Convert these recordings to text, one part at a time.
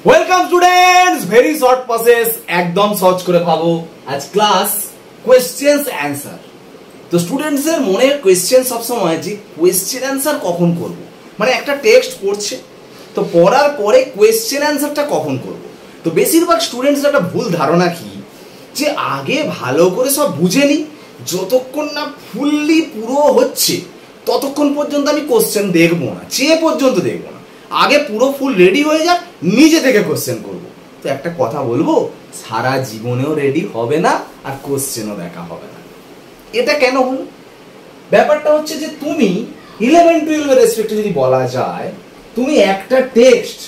Welcome students, very short process, একদম সহজ করে পাবো আজ ক্লাস কোয়েশ্চেন্স অ্যান্সার। তো স্টুডেন্টস এর মনে কোয়েশ্চেন সব সময় যে কোয়েশ্চেন অ্যান্সার কখন করব, মানে একটা টেক্সট পড়ছে তো পড়ার পরে কোয়েশ্চেন অ্যান্সারটা কখন করব। তো বেশিরভাগ স্টুডেন্টস একটা ভুল ধারণা কি যে আগে ভালো করে সব বুঝে নি, যতক্ষণ না ফুললি পুরো হচ্ছে ততক্ষণ পর্যন্ত আমি কোশ্চেন দেখবো না, চেয়ে পর্যন্ত দেখবো না, আগে পুরো ফুল রেডি হয়ে যাক নিজে থেকে কোশ্চেন করব। তো একটা কথা বলবো, সারা জীবনেও রেডি হবে না আর কোশ্চেনও দেখা হবে না। এটা কেন হলো? ব্যাপারটা হচ্ছে যে তুমি 11-12 এর রেসপেক্টে যদি বলা যায়, তুমি একটা টেক্সট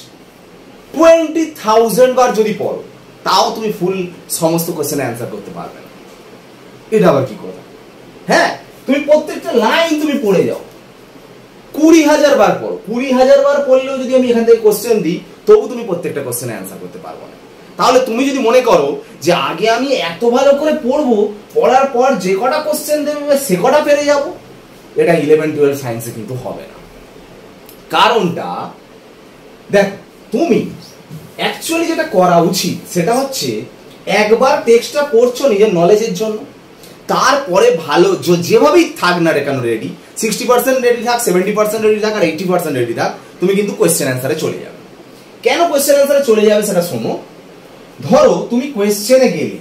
20,000 বার যদি পড়ো তাও তুমি ফুল সমস্ত কোশ্চেন অ্যান্সার করতে পারবে না। এটা আবার কি কথা? হ্যাঁ, তুমি প্রত্যেকটা লাইন তুমি পড়ে যাও, 20,000 বার পড়ো, 20,000 বার পড়লেও যদি আমি এখান থেকে কোশ্চেন দিই তবু তুমি প্রত্যেকটা কোশ্চেনে অ্যান্সার করতে পারবো না। তাহলে তুমি যদি মনে করো যে আগে আমি এত ভালো করে পড়বো, পড়ার পর যে কটা কোশ্চেন দেবে সে কটা পেরে যাব, এটা 11-12 সায়েন্সে কিন্তু হবে না। কারণটা দেখ, তুমি অ্যাকচুয়ালি যেটা করা উচিত সেটা হচ্ছে একবার টেক্সটটা পড়ছো নিজের নলেজের জন্য, তারপরে ভালো যেভাবেই থাক না কেন রেডি, 60% রেডি থাক, 70% রেডি থাক আর 80% রেডি থাক, তুমি কিন্তু কোয়েশ্চেন অ্যান্সারে চলে যাবে। কেন কোয়েশ্চেন অ্যান্সারে চলে যাবে সেটা শোনো। ধরো তুমি কোয়েশ্চেনে গেলে,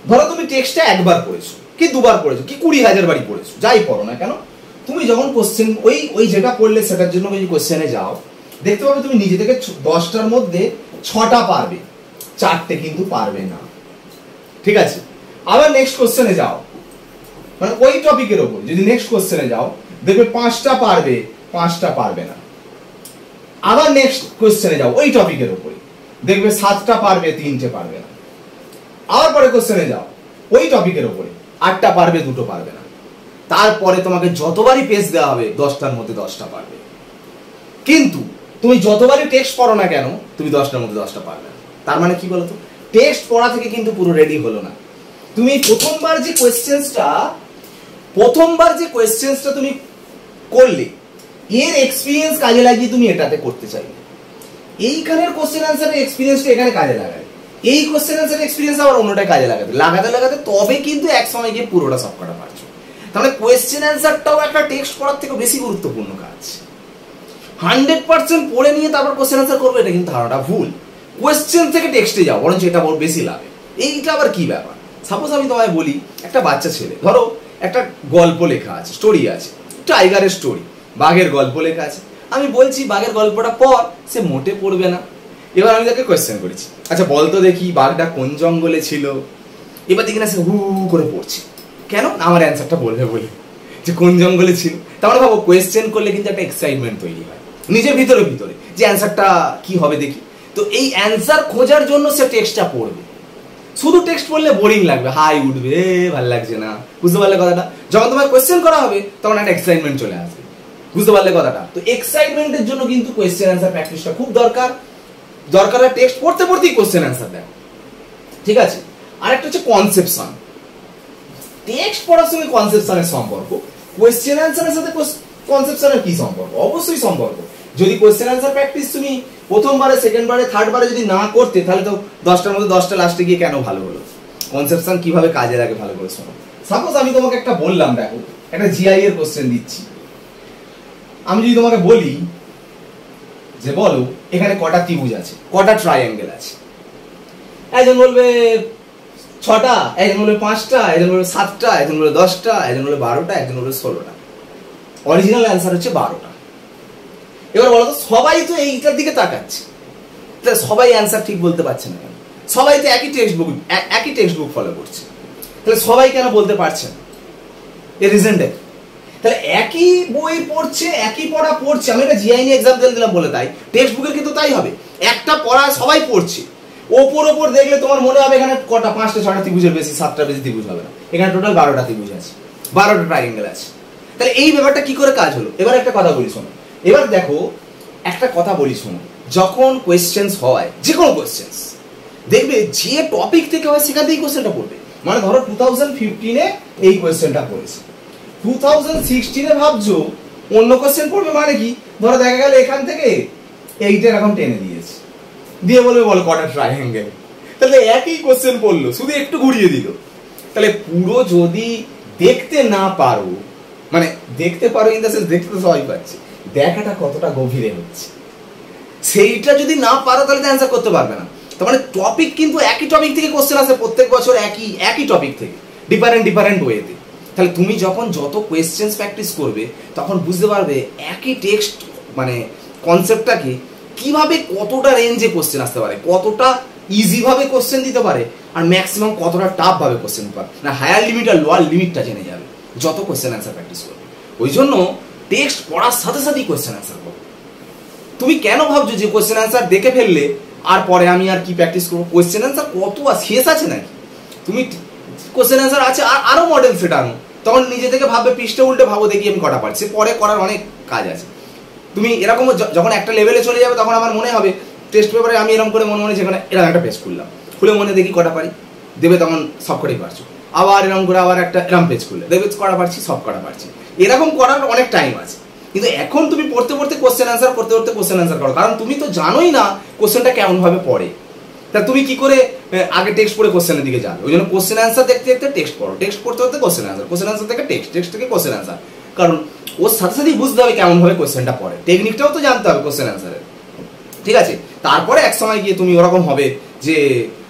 ধরো তুমি টেক্সটটা একবার পড়েছো কি দুবার পড়েছো কি 20,000 বারই পড়েছো, যাই পড়ো না কেন, তুমি যখন কোশ্চেন ওই যেটা পড়লে সেটার জন্য যদি কোয়েশ্চেনে যাও, দেখতে পাবে তুমি নিজে থেকে 10টার মধ্যে 6টা পারবে, 4টে কিন্তু পারবে না। ঠিক আছে, আবার নেক্সট কোশ্চেনে যাও, মানে ওই টপিকের উপর যদি নেক্সট কোশ্চেনে যাও দেখবে 5টা পারবে, 5টা পারবে না। আবার নেক্সট কোশ্চেনে যাও ওই টপিকের উপরে, দেখবে 7টা পারবে, 3টে পারবে না। আবার পরে কোশ্চেনে যাও ওই টপিকের উপরে, 8টা পারবে, 2টো পারবে না। তারপরে তোমাকে যতবারই পেজ দেওয়া হবে 10টার মধ্যে 10টা পারবে। কিন্তু তুমি যতবারই টেক্সট পড়ো না কেন তুমি 10টার মধ্যে 10টা পারবে না। তার মানে কি বলতো, টেক্সট পড়া থেকে কিন্তু পুরো রেডি হলো না। তুমি প্রথমবার যে কোয়েশ্চেন্সটা তুমি করলে এর এক্সপেরিয়েন্স কাজে লাগিয়ে তুমি এটাতে করতে চাইবে, এইখানের কোশ্চেন অ্যান্সারের এক্সপেরিয়েন্সটা এখানে কাজে লাগাবে, এই কোশ্চেন অ্যান্সারের এক্সপেরিয়েন্স আবার অন্যটায় কাজে লাগাতে তবে কিন্তু এক সময় গিয়ে পুরোটা সবকটা পারছো। তাহলে কোয়েশ্চেন অ্যান্সারটাও একটা টেক্সট পড়ার থেকে বেশি গুরুত্বপূর্ণ কাজ। 100% পড়ে নিয়ে তারপর কোশ্চেন অ্যান্সার করবে, এটা কিন্তু ধারণাটা ভুল। কোয়েশ্চেন থেকে টেক্সটে যাও, বরঞ্চ এটা বড় বেশি লাগে। এইটা আবার কি ব্যাপার? সাপোজ আমি তোমায় বলি, একটা বাচ্চা ছেলে, ধরো একটা গল্প লেখা আছে, স্টোরি আছে, টাইগারের স্টোরি, বাঘের গল্প লেখা আছে, আমি বলছি বাঘের গল্পটা পড়, সে মোটে পড়বে না। এবার আমি তাকে কোয়েশ্চেন করেছি, আচ্ছা বলতো দেখি বাঘটা কোন জঙ্গলে ছিল। এবার দেখি না সে হু করে পড়ছে, কেন? আমার অ্যান্সারটা বলবে বলে যে কোন জঙ্গলে ছিল। তাহলে ভাবো কোয়েশ্চেন করলে কিন্তু একটা এক্সাইটমেন্ট তৈরি হয় নিজের ভিতরে যে অ্যান্সারটা কি হবে দেখি। তো এই অ্যান্সার খোঁজার জন্য সে টেক্সটটা পড়বে। শুধু টেক্সট পড়লে বোরিং লাগবে, হাই উঠবে, ভালো লাগছে না, বুঝতে পারলে কথাটা? যখন তোমার কোয়েশ্চেন করা হবে তখন একটা এক্সাইটমেন্ট চলে আসবে, বুঝতে পারলে কথাটা? তো এক্সাইটমেন্টের জন্য কিন্তু কোয়েশ্চেন অ্যান্সার প্র্যাকটিসটা খুব দরকার। টেক্সট পড়তে পড়তেই কোয়েশ্চেন অ্যান্সার দেখো, ঠিক আছে? আরেকটা হচ্ছে কনসেপশন। টেক্সট পড়ার সঙ্গে কনসেপশনের সম্পর্ক, কোয়েশ্চেন অ্যান্সারের সাথে কনসেপশনের কি সম্পর্ক? অবশ্যই সম্পর্ক। যদি কোয়েশ্চেন অ্যান্সার প্র্যাকটিস তুমি প্রথমবারে, সেকেন্ডবারে, থার্ডবারে যদি না করতে, তাহলে তো 10টার মধ্যে 10টা লাস্টে গিয়ে কেন ভালো হলো? কনসেপশন কিভাবে কাজে লাগে ভালো করে শোনো। সাপোজ আমি তোমাকে একটা বললাম, দেখো একটা জিআই এর কোশ্চেন দিচ্ছি, আমি যদি তোমাকে বলি যে বলো এখানে কটা ত্রিভুজ আছে, কটা ট্রায়াঙ্গেল আছে, একজন বলবে 6টা, একজন বলবে 5টা, একজন বলবে 7টা, একজন বলবে 10টা, একজন বলবে 12টা, একজন বলবে 16টা। অরিজিনাল অ্যান্সার হচ্ছে 12টা। এবার বলো তো, সবাই তো এইটার দিকে তাকাচ্ছে, সবাই অ্যান্সার ঠিক বলতে পারছে না কেন? সবাই তো একই টেক্সট বুক ফলো করছে, তাহলে সবাই কেন বলতে পারছে না? এর রিজনটা তাহলে একই বই পড়ছে, একই পড়া পড়ছে। আমি একটা জিআই নিয়ে এক্সাম্পল দিলাম বলে তাই, টেক্সট বুকের কিন্তু তাই হবে। একটা পড়া সবাই পড়ছে, ওপর দেখলে তোমার মনে হবে এখানে কটা, 5টা 6টা ত্রিভুজের বেশি, 7টা বেশি ত্রিভুজ হবে না, এখানে টোটাল 12টা ত্রিভুজ আছে, 12টা ট্রায়াঙ্গেল আছে। তাহলে এই ব্যাপারটা কি করে কাজ হলো? এবার একটা কথা বলি শোনো, এবার দেখো একটা কথা বলি শোনো, যখন কোয়েশ্চেন্স হয়, যে কোনো কোয়েশ্চেন্স দেখবে যে টপিক থেকে হয় সেখান থেকেই কোয়েশ্চেনটা পড়বে। মানে ধরো 2015-এ এই কোয়েশ্চেনটা পড়েছে, 2016-এ ভাবছো অন্য কোয়েশ্চেন পড়বে, মানে কি? ধরো দেখা গেল এখান থেকে 8 এর এখন টেনে দিয়েছে, দিয়ে বলবে বলো কটা ট্রায়াঙ্গেল, তাহলে একই কোশ্চেন পড়লো, শুধু একটু ঘুরিয়ে দিল। তাহলে পুরো যদি দেখতে না পারো, মানে দেখতে পারো ইন দ্য সেন্স দেখতে তো সবাই পাচ্ছে, দেখাটা কতটা গভীরে হচ্ছে সেইটা যদি না পারো তাহলে তো অ্যান্সার করতে পারবে না। তার মানে টপিক কিন্তু একই টপিক থেকে কোশ্চেন আসে প্রত্যেক বছর, একই টপিক থেকে ডিফারেন্ট ওয়েতে। তাহলে তুমি যখন যত কোয়েশ্চেন্স প্র্যাকটিস করবে তখন বুঝতে পারবে একই টেক্সট মানে কনসেপ্টটাকে কিভাবে কতটা রেঞ্জে কোশ্চেন আসতে পারে, কতটা ইজি ভাবে কোশ্চেন দিতে পারে, আর ম্যাক্সিমাম কতটা টাফ ভাবে কোশ্চেন দিতে পারে, না হায়ার লিমিট আর লোয়ার লিমিটটা জেনে যাবে যত কোশ্চেন অ্যান্সার প্র্যাকটিস করবে। ওই জন্য টেক্সট পড়ার সাথে সাথেই কোশ্চেন অ্যান্সার করো। তুমি কেন ভাবছো যে কোশ্চেন অ্যান্সার দেখে ফেললে আর পরে আমি আর কি প্র্যাকটিস করবো? কোশ্চেন অ্যান্সার কত শেষ আছে নাকি? তুমি কোশ্চেন অ্যান্সার আছে আর আরো মডেল সেট আনো, তখন নিজে থেকে ভাববে পৃষ্ঠে উল্টে ভাবো দেখি আমি কটা পারছি, পরে করার অনেক কাজ আছে। তুমি এরকম যখন একটা লেভেলে চলে যাবে তখন আমার মনে হবে টেস্ট পেপারে আমি এরকম করে মনে যেখানে এরকম একটা পেজ খুললাম, খুলে মনে দেখি কটা পারি, দেবে তখন সব কটাই পারছো। আবার এরকম করে আবার একটা এরকম পেজ খুললে দেবে কটা পারছি, সব কটা পারছি। এরকম করার অনেক টাইম আছে, কিন্তু এখন তুমি পড়তে কোশ্চেন অ্যান্সার করতে কোশ্চেন অ্যান্সার করো, কারণ তুমি তো জানোই না কোশ্চেনটা কেমন ভাবে পড়ে। তা তুমি কি করে আগে টেক্সট পড়ে কোশ্চেনের দিকে যাবে? ওই জন্য কোশ্চেন অ্যান্সার দেখতে দেখতে টেক্সট পড়ো, টেক্সট পড়তে কোশ্চেন অ্যান্সার থেকে টেক্সট থেকে কোশ্চেন অ্যান্সার, কারণ ওর সাথে সাথেই বুঝতে হবে কেমন ভাবে কোশ্চেনটা পড়ে, টেকনিকটাও তো জানতে হবে কোশ্চেন অ্যান্সারের, ঠিক আছে? তারপরে এক সময় গিয়ে তুমি ওরকম হবে যে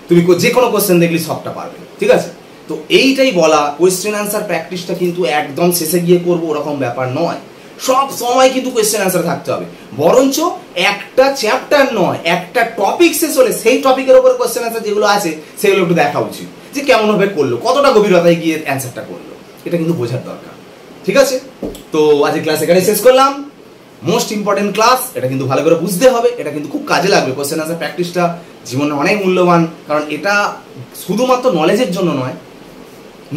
তুমি যে কোনো কোশ্চেন দেখলে সবটা পারবে, ঠিক আছে? তো এইটাই বলা, কোশ্চেন অ্যান্সার প্র্যাকটিসটা কিন্তু একদম শেষে গিয়ে করবো ওরকম ব্যাপার নয়, সব সময় কিন্তু কোশ্চেন অ্যান্সার থাকতে হবে। বরঞ্চ একটা চ্যাপ্টার নয়, একটা টপিক শেষ হলে সেই টপিকের উপর কোশ্চেন অ্যান্সার যেগুলো আছে সেগুলো একটু দেখা উচিত, যে কেমন ভাবে করলো, কতটা গভীরতায় গিয়ে অ্যান্সারটা করলো, এটা কিন্তু বোঝার দরকার, ঠিক আছে? তো আজকে ক্লাস এখানে শেষ করলাম। মোস্ট ইম্পর্টেন্ট ক্লাস, এটা কিন্তু ভালো করে বুঝতে হবে, এটা কিন্তু খুব কাজে লাগবে। কোশ্চেন অ্যান্সার প্র্যাকটিসটা জীবনে অনেক মূল্যবান, কারণ এটা শুধুমাত্র নলেজের জন্য নয়,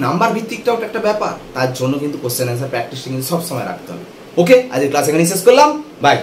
নাম্বার ভিত্তিকটাও একটা ব্যাপার, তার জন্য কিন্তু কোশ্চেন অ্যান্সার প্র্যাকটিসটা কিন্তু সবসময় রাখতে হবে। ওকে, আজকে ক্লাস এখানে শেষ করলাম, বাই।